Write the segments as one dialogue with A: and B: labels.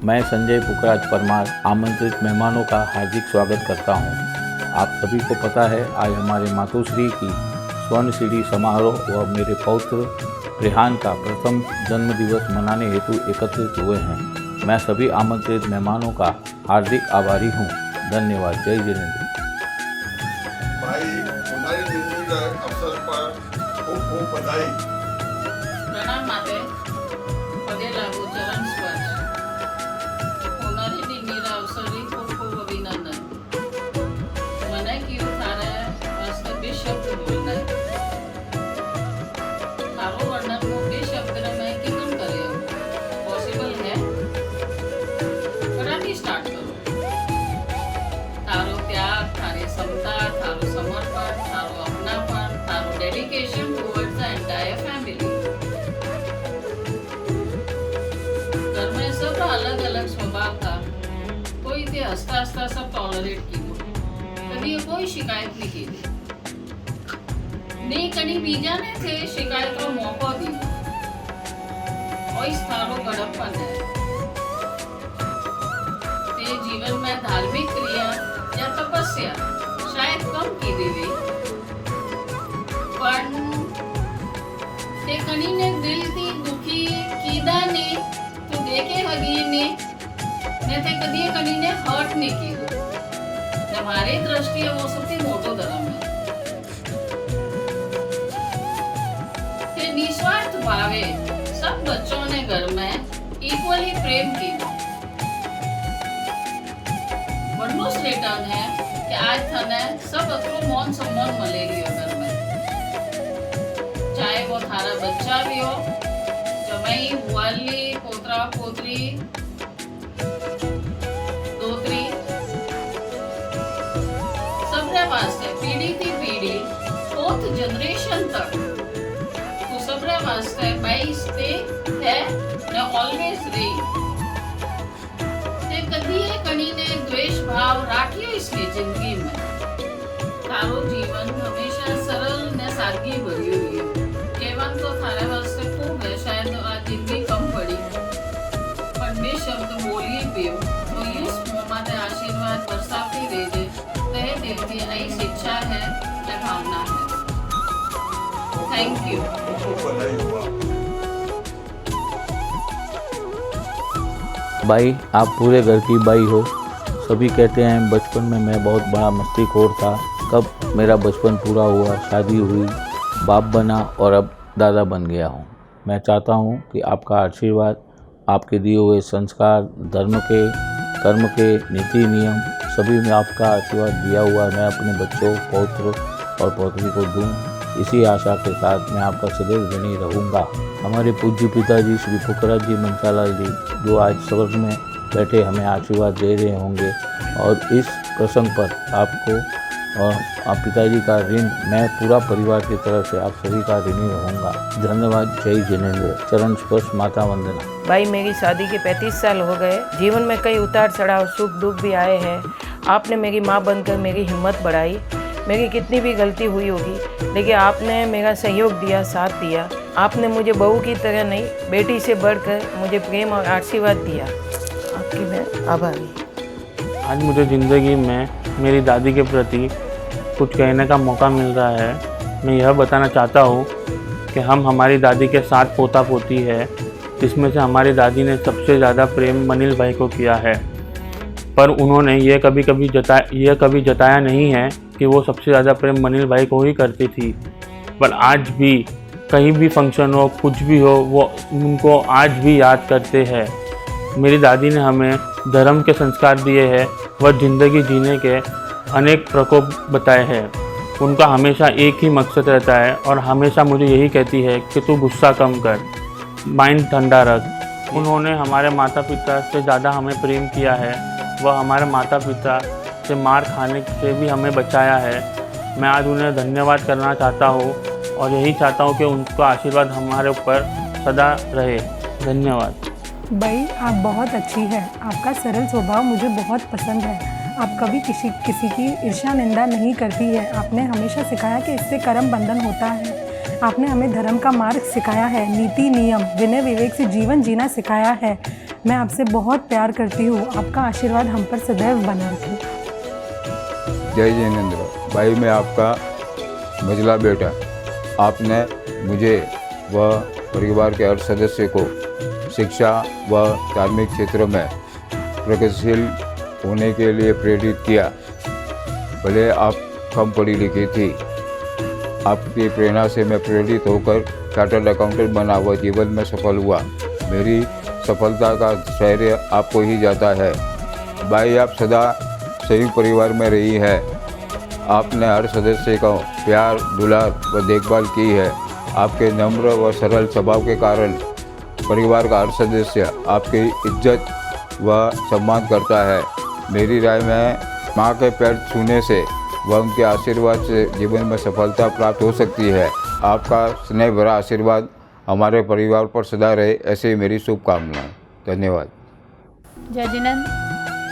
A: मैं संजय पुखराज परमार आमंत्रित मेहमानों का हार्दिक स्वागत करता हूं। आप सभी को पता है आज हमारे मातोश्री की स्वर्ण सीढ़ी समारोह व मेरे पौत्र रेहान का प्रथम जन्मदिवस मनाने हेतु एकत्रित हुए हैं। मैं सभी आमंत्रित मेहमानों का हार्दिक आभारी हूं। धन्यवाद। जय जिनेंद्र।
B: भाई उन्हारी जिंदगी के अवसर पर खूब खूब बधाई।
C: प्रणाम माते पगे लागू चरण स्पर्श होणारी डिंगीरा अवसरी खूप खूप अभिनंदन। મને કેવું થારે વાસ્તે બે શબ્દ બોલના તારો વર્ણન को બે शब्द में मैं कितन करे पॉसिबल है कराती स्टार्ट करो। तारो त्याग, थारी समता, थारो समर्पण, थारो अपनापन, थारो dedication towards the entire family. घर में सब अलग अलग स्वभाव था, कोई ते हंसता हंसता सब टॉलरेट की, कभी कोई शिकायत नहीं की नहीं कहीं बीजा ने थे शिकायत को मौका दी और इस थारो गड़प्पन है ते जीवन में धार्मिक क्रिया या तपस्या शायद कम की देवी पण ते कनी ने दिल थी दुखी कीदा ने तो देखे हगी ने ते कदी कनी ने हर्ट नहीं की हमारे दृष्टि वो सबसे मोटो धर्म है ते निस्वार्थ भावे सब बच्चों ने घर में इक्वली प्रेम की वनमोस्ट रिटर्न है कि आज थाने सब अतरो मौन सम्मान मिलेगी घर में, चाहे वो थारा बच्चा भी हो, जमाई बुआली पोतरा पोतरी दोतरी सबरे वास्ते पीढ़ी थी पीढ़ी फोर्थ जनरेशन तक तो सबरे वास्ते बाईस ते है न ऑलवेज रे ते कदी है कणी ने द्वेष भाव राखियो इसलिए जिंदगी में तारो जीवन हमेशा सरल ने सादगी भरी हुई है। केवल तो थारे वास्ते खूब है शायद आज जिंदगी कम पड़ी पर बे शब्द बोली पियो तो यूं माते आशीर्वाद बरसाती रहे तहे दिल की आई शिक्षा है या भावना है। Thank you.
B: खूब बधाई हुआ।
A: बाई, आप पूरे घर की बाई हो। सभी कहते हैं बचपन में मैं बहुत बड़ा मस्तीखोर था। कब मेरा बचपन पूरा हुआ, शादी हुई, बाप बना और अब दादा बन गया हूँ। मैं चाहता हूँ कि आपका आशीर्वाद, आपके दिए हुए संस्कार, धर्म के, कर्म के, नीति नियम सभी में आपका आशीर्वाद दिया हुआ मैं अपने बच्चों, पौत्र और पौत्री को दूँ। इसी आशा के साथ मैं आपका सदैव ऋणी रहूँगा। हमारे पूज्य पिताजी श्री पुखराज जी मनसालाल जी जो आज स्वर्ग में बैठे हमें आशीर्वाद दे रहे होंगे और इस प्रसंग पर आपको और आप पिताजी का ऋण मैं पूरा परिवार की तरफ से आप सभी का ऋणी रहूँगा। धन्यवाद। जय जिनेंद्र। चरण स्पर्श माता वंदना।
D: भाई, मेरी शादी के 35 साल हो गए। जीवन में कई उतार चढ़ाव, सुख दुख भी आए हैं। आपने मेरी माँ बनकर मेरी हिम्मत बढ़ाई। मेरी कितनी भी गलती हुई होगी लेकिन आपने मेरा सहयोग दिया, साथ दिया। आपने मुझे बहू की तरह नहीं, बेटी से बढ़कर मुझे प्रेम और आशीर्वाद दिया। आपकी मैं आभारी।
E: आज मुझे ज़िंदगी में मेरी दादी के प्रति कुछ कहने का मौका मिल रहा है। मैं यह बताना चाहता हूँ कि हम हमारी दादी के 7 पोता पोती है, जिसमें से हमारी दादी ने सबसे ज़्यादा प्रेम मनील भाई को किया है। पर उन्होंने ये कभी जताया नहीं है कि वो सबसे ज़्यादा प्रेम मनील भाई को ही करती थी। पर आज भी कहीं भी फंक्शन हो, कुछ भी हो, वो उनको आज भी याद करते हैं। मेरी दादी ने हमें धर्म के संस्कार दिए हैं व ज़िंदगी जीने के अनेक प्रकोप बताए हैं। उनका हमेशा एक ही मकसद रहता है और हमेशा मुझे यही कहती है कि तू गुस्सा कम कर, माइंड ठंडा रख। उन्होंने हमारे माता पिता से ज़्यादा हमें प्रेम किया है। वह हमारे माता पिता से मार खाने से भी हमें बचाया है। मैं आज उन्हें धन्यवाद करना चाहता हूँ और यही चाहता हूँ कि उनका आशीर्वाद हमारे ऊपर सदा रहे। धन्यवाद।
F: भाई, आप बहुत अच्छी है। आपका सरल स्वभाव मुझे बहुत पसंद है। आप कभी किसी की ईर्ष्या निंदा नहीं करती है। आपने हमेशा सिखाया कि इससे कर्म बंधन होता है। आपने हमें धर्म का मार्ग सिखाया है, नीति नियम, विनय विवेक से जीवन जीना सिखाया है। मैं आपसे बहुत प्यार करती हूँ। आपका आशीर्वाद हम पर सदैव बना रखे।
G: जय जिनेंद्र भाई, मैं आपका मझला बेटा। आपने मुझे व परिवार के हर सदस्य को शिक्षा व धार्मिक क्षेत्र में प्रगतिशील होने के लिए प्रेरित किया। भले आप कम पढ़ी लिखी थी, आपकी प्रेरणा से मैं प्रेरित होकर चार्टर्ड अकाउंटेंट बना व जीवन में सफल हुआ। मेरी सफलता का श्रेय आपको ही जाता है। भाई, आप सदा संयुक्त परिवार में रही है। आपने हर सदस्य को प्यार, दुलार व देखभाल की है। आपके नम्र व सरल स्वभाव के कारण परिवार का हर सदस्य आपकी इज्जत व सम्मान करता है। मेरी राय में माँ के पैर छूने से व उनके आशीर्वाद से जीवन में सफलता प्राप्त हो सकती है। आपका स्नेह भरा आशीर्वाद हमारे परिवार पर सदा रहे, ऐसे ही मेरी शुभकामनाएं। धन्यवाद।
H: जय जिनेंद्र,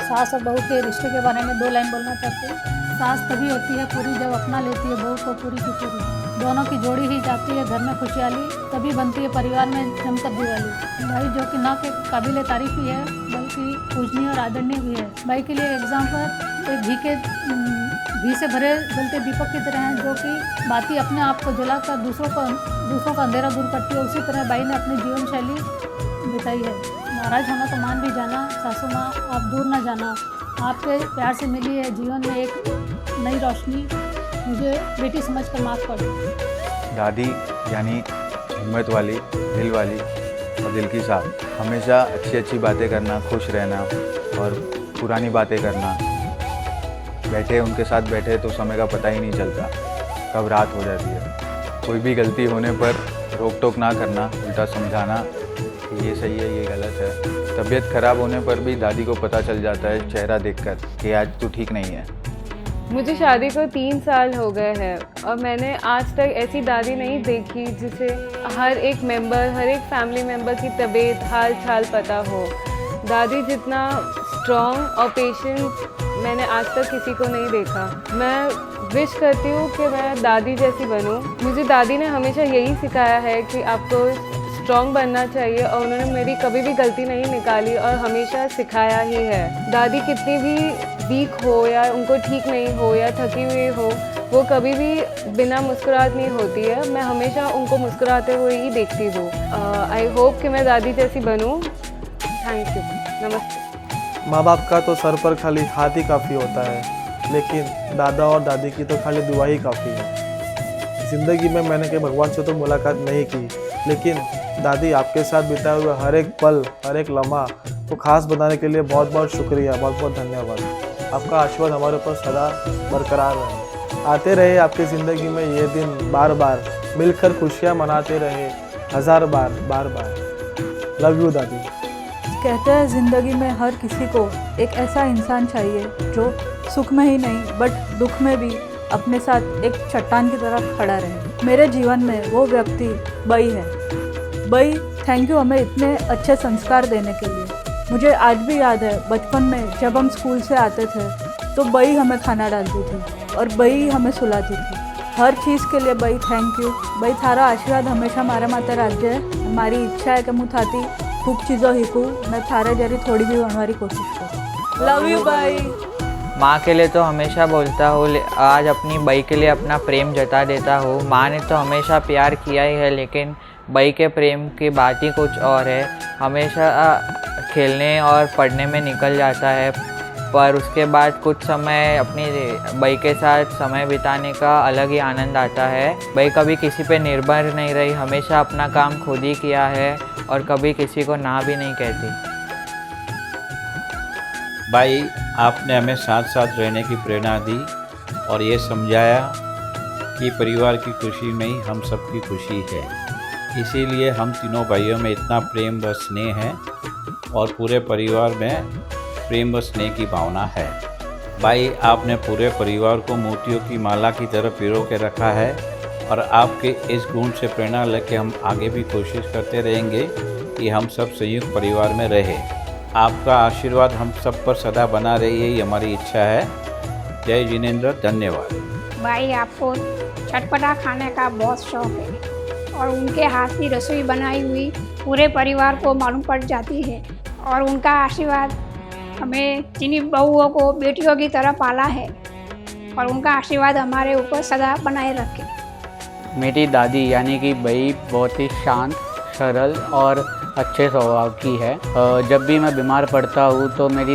H: सास और बहू के रिश्ते के बारे में 2 लाइन बोलना चाहती हूँ। सास तभी होती है पूरी जब अपना लेती है बहू को पूरी की पूरी। दोनों की जोड़ी ही जाती है घर में खुशहाली, तभी बनती है परिवार में जमकर दिवाली। भाई जो कि ना के काबिल तारीफ ही है बल्कि पूजनीय और आदरणीय भी है। भाई के लिए एग्जाम्पल एक घी से भरे जलते दीपक की तरह हैं, जो कि बाती अपने आप को जलाकर दूसरों का अंधेरा दूर करती है। उसी तरह भाई ने अपनी जीवन शैली बिताई है। नाराज होना तो मान भी जाना, सासू माँ आप दूर ना जाना। आपके प्यार से मिली है जीवन में एक नई रोशनी। मुझे बेटी समझकर माफ़ कर दो।
I: दादी यानी हिम्मत वाली, दिल वाली और दिल की साफ। हमेशा अच्छी अच्छी बातें करना, खुश रहना और पुरानी बातें करना। उनके साथ बैठे तो समय का पता ही नहीं चलता, कब रात हो जाती है। कोई भी गलती होने पर रोक टोक ना करना, उल्टा समझाना कि ये सही है, ये गलत है। तबीयत खराब होने पर भी दादी को पता चल जाता है चेहरा देखकर कि आज तू ठीक नहीं है।
J: मुझे शादी को 3 साल हो गए हैं और मैंने आज तक ऐसी दादी नहीं देखी जिसे हर एक फैमिली मेम्बर की तबीयत हाल चाल पता हो। दादी जितना स्ट्रॉन्ग और पेशेंट मैंने आज तक किसी को नहीं देखा। मैं विश करती हूँ कि मैं दादी जैसी बनूँ। मुझे दादी ने हमेशा यही सिखाया है कि आपको स्ट्रॉन्ग बनना चाहिए और उन्होंने मेरी कभी भी गलती नहीं निकाली और हमेशा सिखाया ही है। दादी कितनी भी वीक हो या उनको ठीक नहीं हो या थकी हुई हो, वो कभी भी बिना मुस्कुराहट नहीं होती है। मैं हमेशा उनको मुस्कुराते हुए ही देखती हूँ। आई होप कि मैं दादी जैसी बनूँ। Thank you. नमस्ते।
K: माँ बाप का तो सर पर खाली हाथ ही काफ़ी होता है, लेकिन दादा और दादी की तो खाली दुआ ही काफ़ी है। ज़िंदगी में मैंने कभी भगवान से तो मुलाकात नहीं की, लेकिन दादी आपके साथ बिताए हुए हर एक पल, हर एक लम्हा को खास बनाने के लिए बहुत बहुत शुक्रिया, बहुत बहुत धन्यवाद। आपका आशीर्वाद हमारे ऊपर सदा बरकरार रहे। आते रहे आपकी ज़िंदगी में ये दिन, बार बार मिलकर खुशियाँ मनाते रहे, 1000 बार, बार बार। लव यू दादी।
L: कहते हैं ज़िंदगी में हर किसी को एक ऐसा इंसान चाहिए जो सुख में ही नहीं बट दुख में भी अपने साथ एक चट्टान की तरह खड़ा रहे। मेरे जीवन में वो व्यक्ति बई है। बई, थैंक यू हमें इतने अच्छे संस्कार देने के लिए। मुझे आज भी याद है बचपन में जब हम स्कूल से आते थे तो बई हमें खाना डालती थी और बई हमें सुलाती थी। हर चीज़ के लिए बई थैंक यू। बई थारा आशीर्वाद हमेशा मारे माते राज्य है। हमारी इच्छा है कि मुँह थाती खूब चीज़ों हिकूँ, मैं थारे जरी थोड़ी भी बनवारी कोशिश करूँ। Love you by.
M: माँ के लिए तो हमेशा बोलता हूँ, आज अपनी बई के लिए अपना प्रेम जता देता हूँ। माँ ने तो हमेशा प्यार किया ही है, लेकिन बई के प्रेम की बात ही कुछ और है। हमेशा खेलने और पढ़ने में निकल जाता है, पर उसके बाद कुछ समय अपनी बई के साथ समय बिताने का अलग ही आनंद आता है। बई कभी किसी पे निर्भर नहीं रही, हमेशा अपना काम खुद ही किया है और कभी किसी को ना भी नहीं कहती।
N: भाई, आपने हमें साथ साथ रहने की प्रेरणा दी और ये समझाया कि परिवार की खुशी में ही हम सबकी खुशी है। इसीलिए हम तीनों भाइयों में इतना प्रेम व स्नेह है और पूरे परिवार में प्रेम व स्नेह की भावना है। भाई, आपने पूरे परिवार को मोतियों की माला की तरह पिरो के रखा है और आपके इस गुण से प्रेरणा लेकर हम आगे भी कोशिश करते रहेंगे कि हम सब संयुक्त परिवार में रहें। आपका आशीर्वाद हम सब पर सदा बना रहे, यही हमारी इच्छा है। जय जिनेंद्र। धन्यवाद।
H: भाई, आपको चटपटा खाने का बहुत शौक है और उनके हाथ की रसोई बनाई हुई पूरे परिवार को मालूम पड़ जाती है और उनका आशीर्वाद हमें जिन्हीं बहुओं को बेटियों की तरह पाला है और उनका आशीर्वाद हमारे ऊपर सदा बनाए रखे।
O: मेरी दादी यानी कि बई बहुत ही शांत, सरल और अच्छे स्वभाव की है। जब भी मैं बीमार पड़ता हूँ तो मैं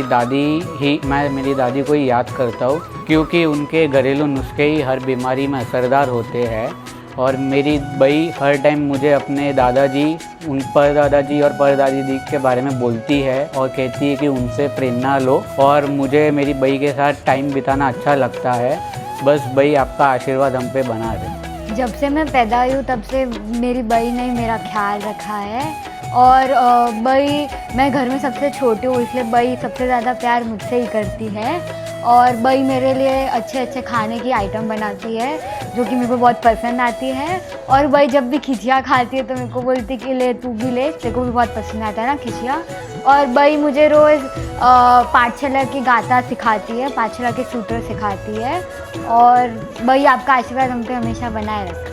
O: मेरी दादी को ही याद करता हूँ, क्योंकि उनके घरेलू नुस्खे ही हर बीमारी में असरदार होते हैं। और मेरी बई हर टाइम मुझे अपने दादाजी, उन परदादाजी और परदादी के बारे में बोलती है और कहती है कि उनसे प्रेरणा लो, और मुझे मेरी बई के साथ टाइम बिताना अच्छा लगता है। बस बई आपका आशीर्वाद हम पे बना रहे।
P: जब से मैं पैदा हुई हूँ तब से मेरी बई ने मेरा ख्याल रखा है, और बई, मैं घर में सबसे छोटी हूँ इसलिए बई सबसे ज़्यादा प्यार मुझसे ही करती है। और बई मेरे लिए अच्छे अच्छे खाने की आइटम बनाती है जो कि मेरे को बहुत पसंद आती है। और बई जब भी खिचिया खाती है तो मेरे को बोलती कि ले तू भी ले, तेरे को भी बहुत पसंद आता है ना खिचिया। और बई मुझे रोज़ पाठशाला की गाथा सिखाती है, पाठशाला के सूत्र सिखाती है। और बई आपका आशीर्वाद हम पे हमेशा बनाए रखे।